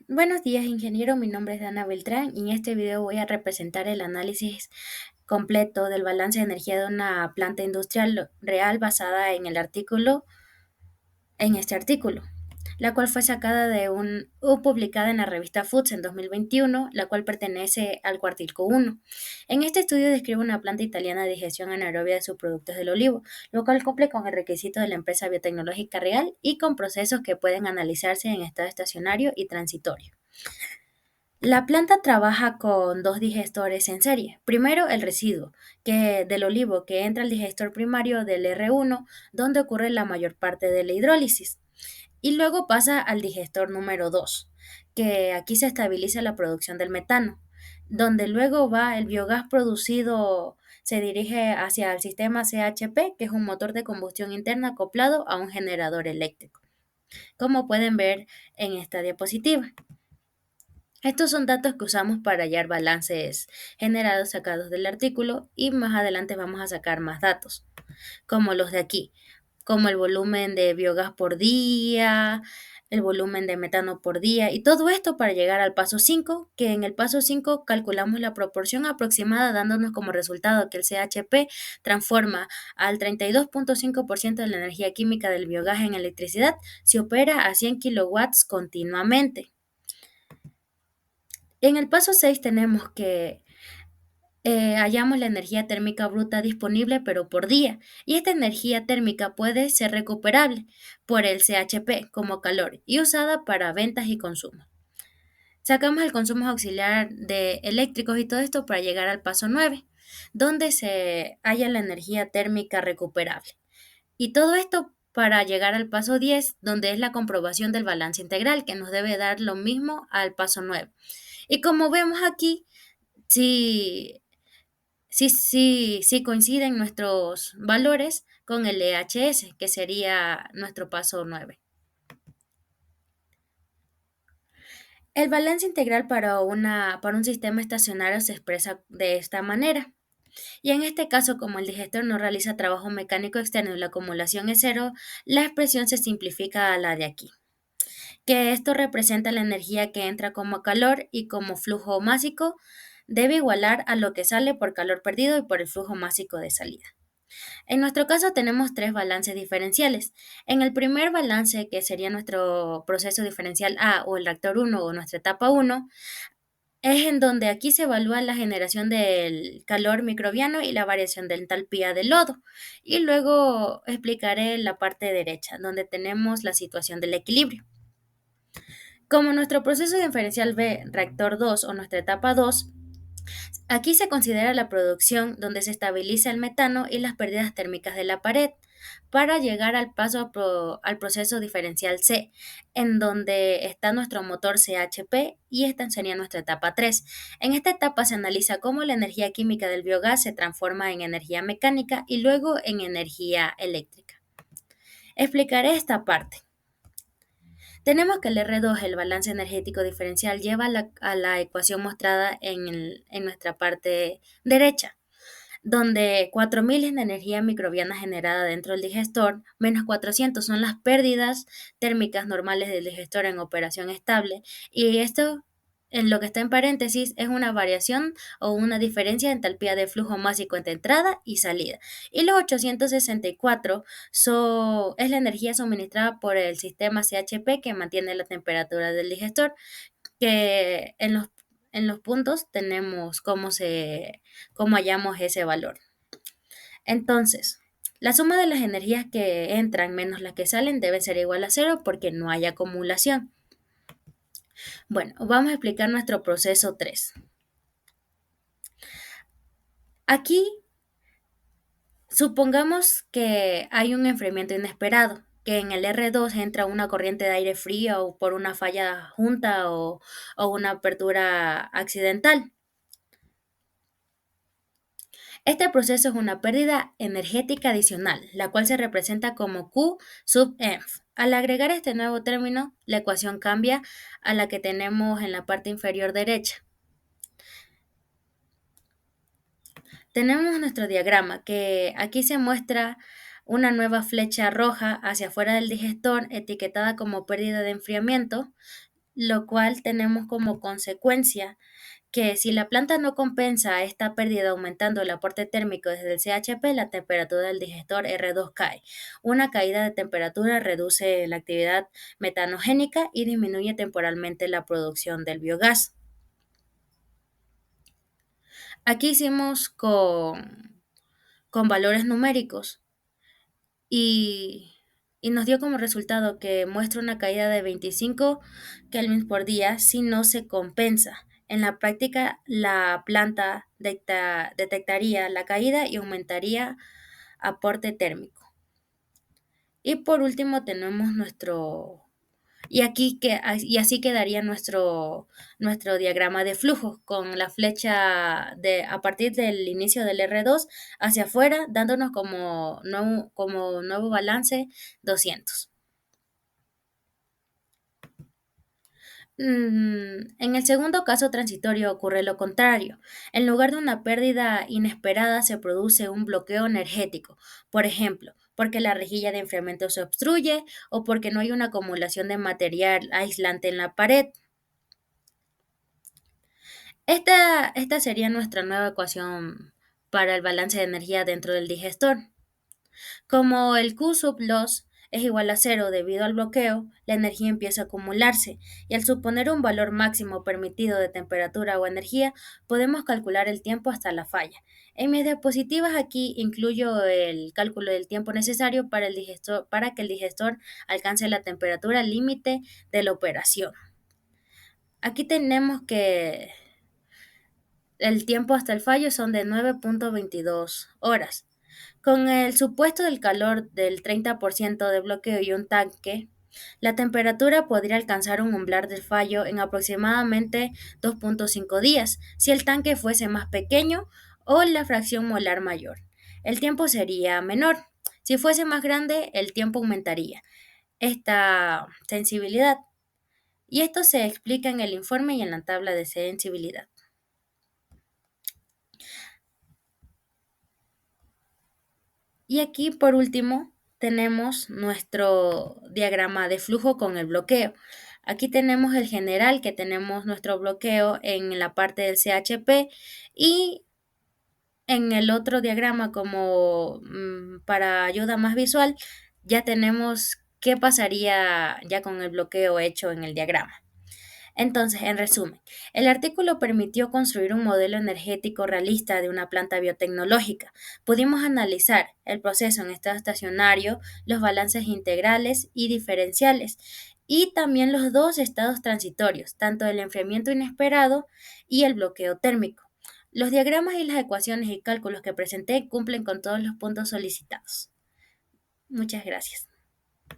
Buenos días, ingeniero. Mi nombre es Dana Beltrán y en este video voy a representar el análisis completo del balance de energía de una planta industrial real basada en este artículo, la cual fue sacada de o publicada en la revista Foods en 2021, la cual pertenece al cuartilco 1. En este estudio describe una planta italiana de digestión anaerobia de subproductos del olivo, lo cual cumple con el requisito de la empresa biotecnológica real y con procesos que pueden analizarse en estado estacionario y transitorio. La planta trabaja con dos digestores en serie. Primero, el residuo del olivo que entra al digestor primario del R1, donde ocurre la mayor parte de la hidrólisis. Y luego pasa al digestor número 2, que aquí se estabiliza la producción del metano, donde luego va el biogás producido, se dirige hacia el sistema CHP, que es un motor de combustión interna acoplado a un generador eléctrico, como pueden ver en esta diapositiva. Estos son datos que usamos para hallar balances generados sacados del artículo y más adelante vamos a sacar más datos, como los de aquí, como el volumen de biogás por día, el volumen de metano por día y todo esto para llegar al paso 5, que en el paso 5 calculamos la proporción aproximada dándonos como resultado que el CHP transforma al 32.5% de la energía química del biogás en electricidad si opera a 100 kilowatts continuamente. En el paso 6 tenemos que hallamos la energía térmica bruta disponible pero por día y esta energía térmica puede ser recuperable por el CHP como calor y usada para ventas y consumo. Sacamos el consumo auxiliar de eléctricos y todo esto para llegar al paso 9, donde se halla la energía térmica recuperable. Y todo esto para llegar al paso 10, donde es la comprobación del balance integral, que nos debe dar lo mismo al paso 9. Y como vemos aquí, sí coinciden nuestros valores con el EHS, que sería nuestro paso 9. El balance integral para un sistema estacionario se expresa de esta manera. Y en este caso, como el digestor no realiza trabajo mecánico externo y la acumulación es cero, la expresión se simplifica a la de aquí, que esto representa la energía que entra como calor y como flujo másico debe igualar a lo que sale por calor perdido y por el flujo másico de salida. En nuestro caso tenemos tres balances diferenciales. En el primer balance, que sería nuestro proceso diferencial A o el reactor 1 o nuestra etapa 1, es en donde aquí se evalúa la generación del calor microbiano y la variación de entalpía del lodo. Y luego explicaré la parte derecha, donde tenemos la situación del equilibrio. Como nuestro proceso diferencial B, reactor 2 o nuestra etapa 2, aquí se considera la producción donde se estabiliza el metano y las pérdidas térmicas de la pared para llegar al proceso diferencial C, en donde está nuestro motor CHP y esta sería nuestra etapa 3. En esta etapa se analiza cómo la energía química del biogás se transforma en energía mecánica y luego en energía eléctrica. Explicaré esta parte. Tenemos que el R2, el balance energético diferencial, lleva a la ecuación mostrada en nuestra parte derecha, donde 4000 es la energía microbiana generada dentro del digestor, menos 400 son las pérdidas térmicas normales del digestor en operación estable, y esto, en lo que está en paréntesis, es una variación o una diferencia de entalpía de flujo másico entre entrada y salida. Y los 864 es la energía suministrada por el sistema CHP que mantiene la temperatura del digestor, que en los puntos tenemos cómo hallamos ese valor. Entonces, la suma de las energías que entran menos las que salen debe ser igual a cero porque no hay acumulación. Bueno, vamos a explicar nuestro proceso 3. Aquí, supongamos que hay un enfriamiento inesperado, que en el R2 entra una corriente de aire frío o por una falla junta o una apertura accidental. Este proceso es una pérdida energética adicional, la cual se representa como Q sub enf. Al agregar este nuevo término, la ecuación cambia a la que tenemos en la parte inferior derecha. Tenemos nuestro diagrama, que aquí se muestra una nueva flecha roja hacia afuera del digestor etiquetada como pérdida de enfriamiento, lo cual tenemos como consecuencia que si la planta no compensa esta pérdida aumentando el aporte térmico desde el CHP, la temperatura del digestor R2 cae. Una caída de temperatura reduce la actividad metanogénica y disminuye temporalmente la producción del biogás. Aquí hicimos con valores numéricos y, y nos dio como resultado que muestra una caída de 25 kelvins por día si no se compensa. En la práctica, la planta detectaría la caída y aumentaría aporte térmico. Y por último tenemos y así quedaría nuestro diagrama de flujo con la flecha a partir del inicio del R2 hacia afuera, dándonos como nuevo balance 200. En el segundo caso transitorio ocurre lo contrario. En lugar de una pérdida inesperada se produce un bloqueo energético, por ejemplo, porque la rejilla de enfriamiento se obstruye o porque no hay una acumulación de material aislante en la pared. Esta sería nuestra nueva ecuación para el balance de energía dentro del digestor. Como el Q sub loss es igual a cero debido al bloqueo, la energía empieza a acumularse y al suponer un valor máximo permitido de temperatura o energía, podemos calcular el tiempo hasta la falla. En mis diapositivas aquí incluyo el cálculo del tiempo necesario para que el digestor alcance la temperatura límite de la operación. Aquí tenemos que el tiempo hasta el fallo son de 9.22 horas. Con el supuesto del calor del 30% de bloqueo y un tanque, la temperatura podría alcanzar un umbral del fallo en aproximadamente 2.5 días si el tanque fuese más pequeño o la fracción molar mayor. El tiempo sería menor. Si fuese más grande, el tiempo aumentaría. Esta sensibilidad. Y esto se explica en el informe y en la tabla de sensibilidad. Y aquí, por último, tenemos nuestro diagrama de flujo con el bloqueo. Aquí tenemos el general, que tenemos nuestro bloqueo en la parte del CHP y en el otro diagrama, como para ayuda más visual, ya tenemos qué pasaría ya con el bloqueo hecho en el diagrama. Entonces, en resumen, el artículo permitió construir un modelo energético realista de una planta biotecnológica. Pudimos analizar el proceso en estado estacionario, los balances integrales y diferenciales, y también los dos estados transitorios, tanto el enfriamiento inesperado y el bloqueo térmico. Los diagramas y las ecuaciones y cálculos que presenté cumplen con todos los puntos solicitados. Muchas gracias.